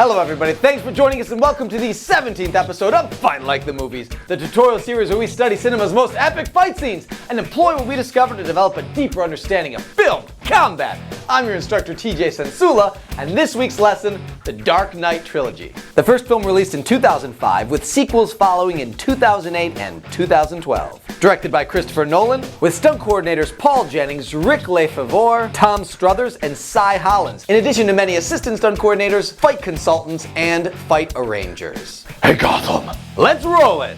Hello everybody, thanks for joining us and welcome to the 17th episode of Fight Like the Movies, the tutorial series where we study cinema's most epic fight scenes and employ what we discover to develop a deeper understanding of filmed combat. I'm your instructor TJ Cencula, and this week's lesson, The Dark Knight Trilogy. The first film released in 2005 with sequels following in 2008 and 2012. Directed by Christopher Nolan, with stunt coordinators Paul Jennings, Rick Lefevre, Tom Struthers, and Cy Hollins, in addition to many assistant stunt coordinators, fight consultants, and fight arrangers. Hey Gotham, let's roll it!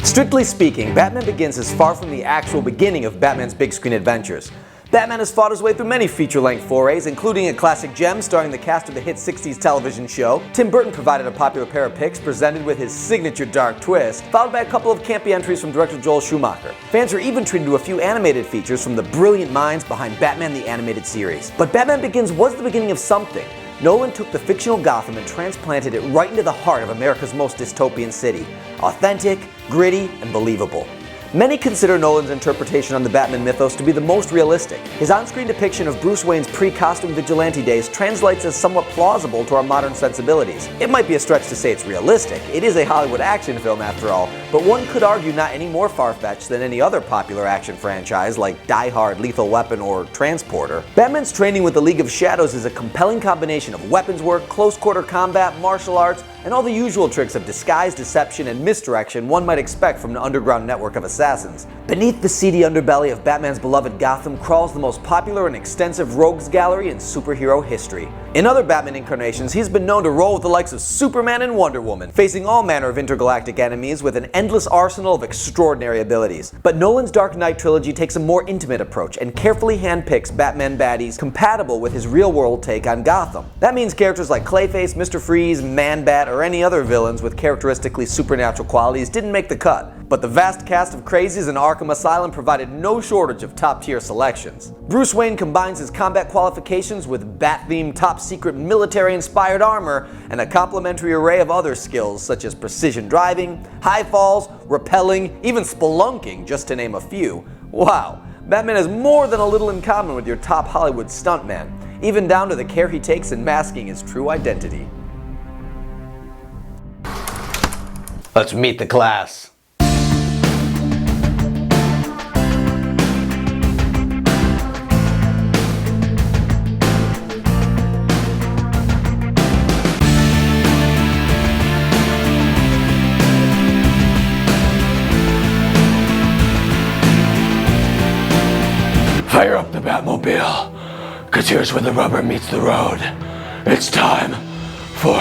Strictly speaking, Batman Begins is far from the actual beginning of Batman's big screen adventures. Batman has fought his way through many feature-length forays, including a classic gem starring the cast of the hit 60s television show. Tim Burton provided a popular pair of picks presented with his signature dark twist, followed by a couple of campy entries from director Joel Schumacher. Fans were even treated to a few animated features from the brilliant minds behind Batman the Animated Series. But Batman Begins was the beginning of something. Nolan took the fictional Gotham and transplanted it right into the heart of America's most dystopian city. Authentic, gritty, and believable. Many consider Nolan's interpretation on the Batman mythos to be the most realistic. His on-screen depiction of Bruce Wayne's pre-costume vigilante days translates as somewhat plausible to our modern sensibilities. It might be a stretch to say it's realistic. It is a Hollywood action film after all, but one could argue not any more far-fetched than any other popular action franchise like Die Hard, Lethal Weapon, or Transporter. Batman's training with the League of Shadows is a compelling combination of weapons work, close-quarter combat, martial arts, and all the usual tricks of disguise, deception, and misdirection one might expect from an underground network of assassins. Beneath the seedy underbelly of Batman's beloved Gotham crawls the most popular and extensive rogues gallery in superhero history. In other Batman incarnations, he's been known to roll with the likes of Superman and Wonder Woman, facing all manner of intergalactic enemies with an endless arsenal of extraordinary abilities. But Nolan's Dark Knight trilogy takes a more intimate approach and carefully handpicks Batman baddies compatible with his real-world take on Gotham. That means characters like Clayface, Mr. Freeze, Man-Bat, or any other villains with characteristically supernatural qualities didn't make the cut. But the vast cast of crazies in Arkham Asylum provided no shortage of top-tier selections. Bruce Wayne combines his combat qualifications with bat-themed top-secret military-inspired armor and a complementary array of other skills such as precision driving, high falls, rappelling, even spelunking, just to name a few. Wow, Batman has more than a little in common with your top Hollywood stuntman, even down to the care he takes in masking his true identity. Let's meet the class. Fire up the Batmobile, cause here's where the rubber meets the road. It's time for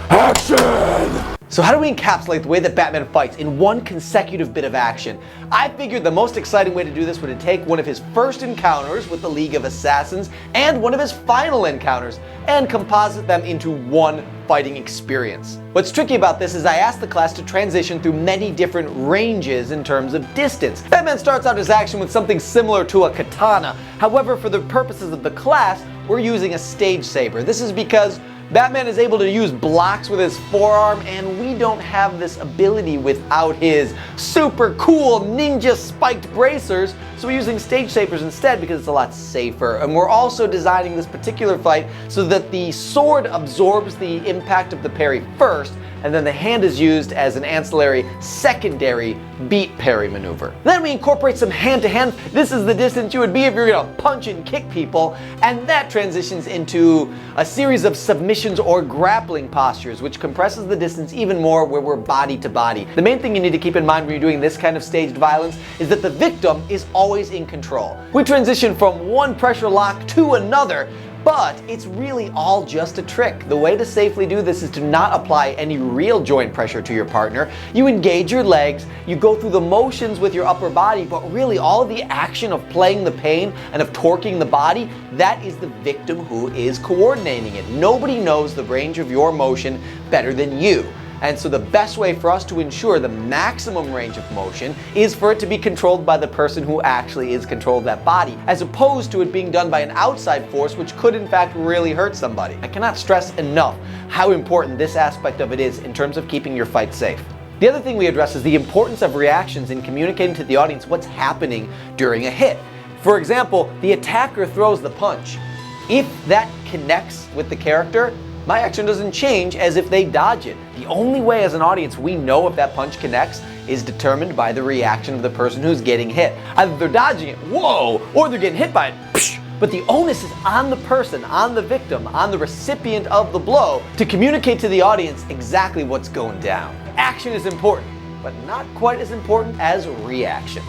action! So how do we encapsulate the way that Batman fights in one consecutive bit of action? I figured the most exciting way to do this would be to take one of his first encounters with the League of Assassins and one of his final encounters and composite them into one fighting experience. What's tricky about this is I asked the class to transition through many different ranges in terms of distance. Batman starts out his action with something similar to a katana. However, for the purposes of the class, we're using a stage saber. This is because Batman is able to use blocks with his forearm, and we don't have this ability without his super cool ninja spiked bracers, so we're using stage sabers instead because it's a lot safer. And we're also designing this particular fight so that the sword absorbs the impact of the parry first, and then the hand is used as an ancillary secondary beat parry maneuver. Then we incorporate some hand-to-hand. This is the distance you would be if you're gonna punch and kick people, and that transitions into a series of submissions or grappling postures, which compresses the distance even more where we're body to body. The main thing you need to keep in mind when you're doing this kind of staged violence is that the victim is always in control. We transition from one pressure lock to another, but it's really all just a trick. The way to safely do this is to not apply any real joint pressure to your partner. You engage your legs, you go through the motions with your upper body, but really all of the action of playing the pain and of torquing the body, that is the victim who is coordinating it. Nobody knows the range of your motion better than you. And so the best way for us to ensure the maximum range of motion is for it to be controlled by the person who actually is controlling that body, as opposed to it being done by an outside force which could in fact really hurt somebody. I cannot stress enough how important this aspect of it is in terms of keeping your fight safe. The other thing we address is the importance of reactions in communicating to the audience what's happening during a hit. For example, the attacker throws the punch. If that connects with the character, my action doesn't change as if they dodge it. The only way as an audience we know if that punch connects is determined by the reaction of the person who's getting hit. Either they're dodging it, whoa, or they're getting hit by it, psh. But the onus is on the person, on the victim, on the recipient of the blow to communicate to the audience exactly what's going down. Action is important, but not quite as important as reaction.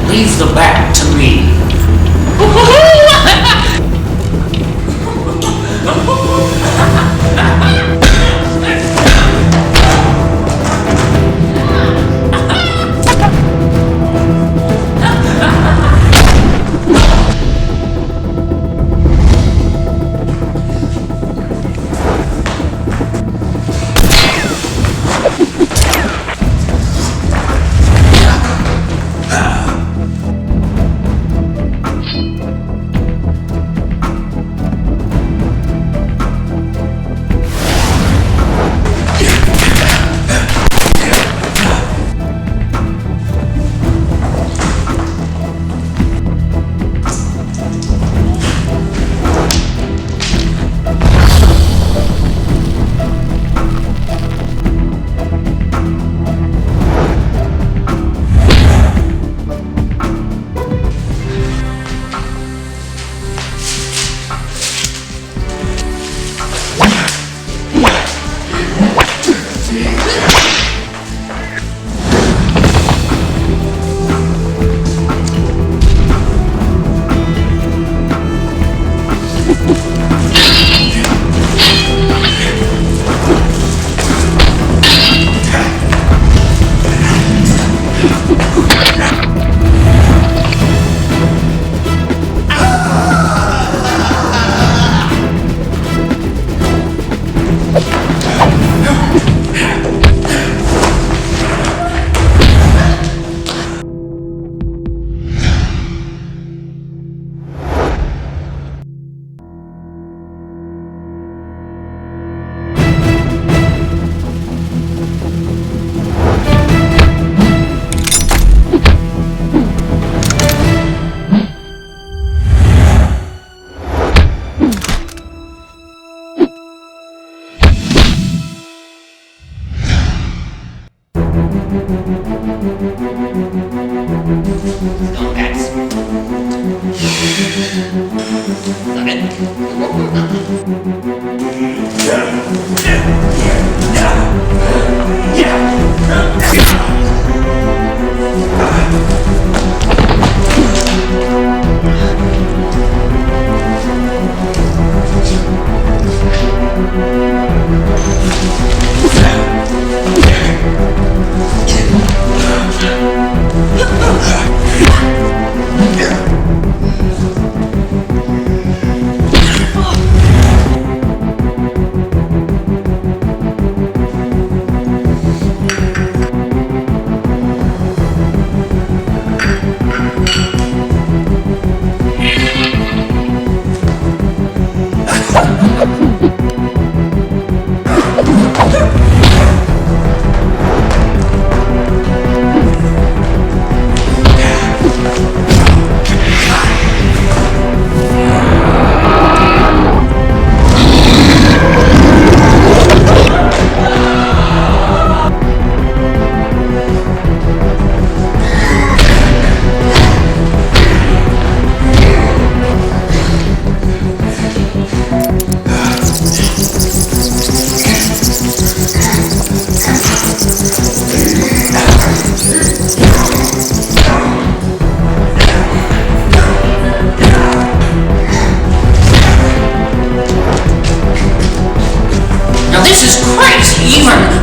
Leave the bat to me.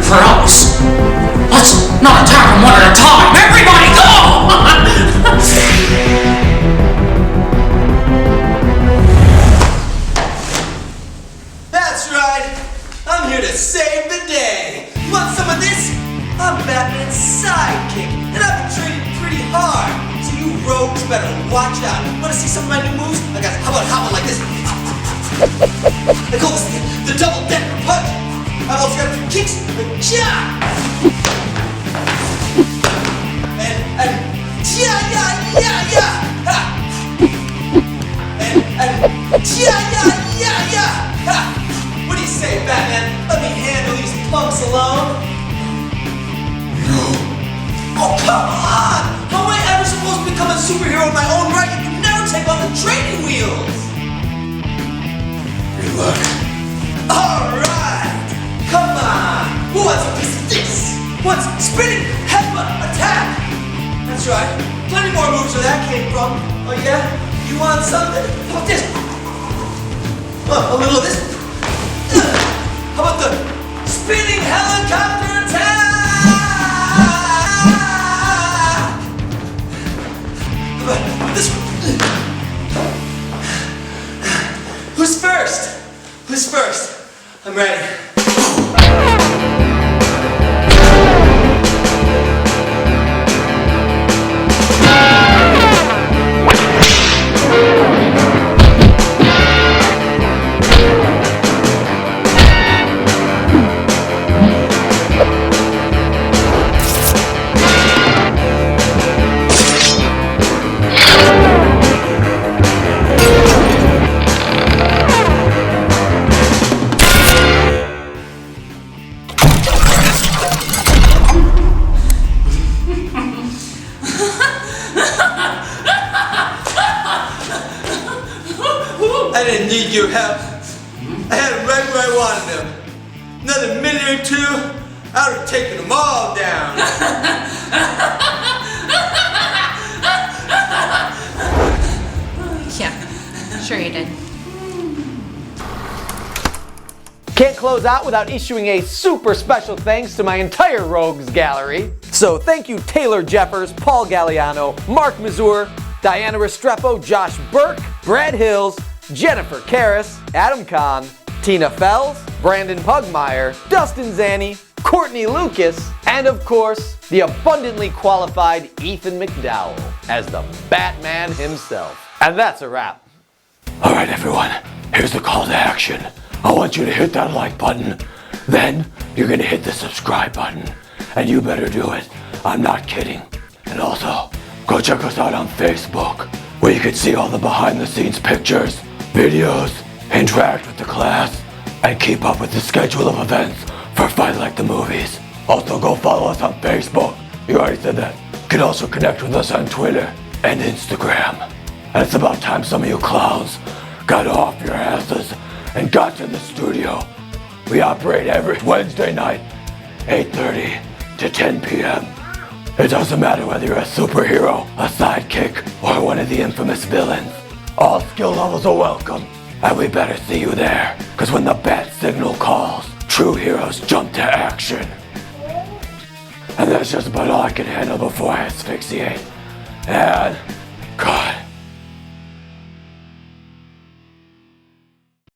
for us. Let's not attack them one at a time. Everybody go! That's right. I'm here to save the day. Want some of this? I'm Batman's sidekick, and I've been training pretty hard. So you rogues better watch out. Wanna see some of my new moves? I got, how about like this? I call this the double decker punch. I've also got a few kicks, like ja! And ja! Ha! And ja! Ha! What do you say, Batman? Let me handle these punks alone? No. Oh, come on! How am I ever supposed to become a superhero in my own right if you never take on the training wheels? Good luck. Alright! Come on! Who wants a piece of this? What's spinning headbutt attack? That's right. Plenty more moves where that came from. Oh yeah? You want something? How about this? A little of this. How about the spinning helicopter attack? How about this one? Who's first? Who's first? I'm ready. I didn't need your help. I had him right where I wanted him. Another minute or two, I would have taken them all down. Yeah, sure you did. Can't close out without issuing a super special thanks to my entire Rogues gallery. So thank you Taylor Jeffers, Paul Galliano, Mark Mazur, Diana Restrepo, Josh Burke, Brad Hills, Jennifer Karras, Adam Kahn, Tina Fells, Brandon Pugmire, Dustin Zanni, Courtney Lucas, and of course, the abundantly qualified Ethan McDowell as the Batman himself. And that's a wrap. Alright everyone, here's the call to action. I want you to hit that like button, then you're gonna hit the subscribe button. And you better do it, I'm not kidding. And also, go check us out on Facebook, where you can see all the behind the scenes pictures, videos, interact with the class, and keep up with the schedule of events for Fight Like the Movies. Also go follow us on Facebook, you already said that. You can also connect with us on Twitter and Instagram. And it's about time some of you clowns got off your asses and got to the studio. We operate every Wednesday night, 8:30 to 10 p.m. It doesn't matter whether you're a superhero, a sidekick, or one of the infamous villains. All skill levels are welcome, and we better see you there, because when the bat signal calls, true heroes jump to action. And that's just about all I can handle before I asphyxiate. And, God,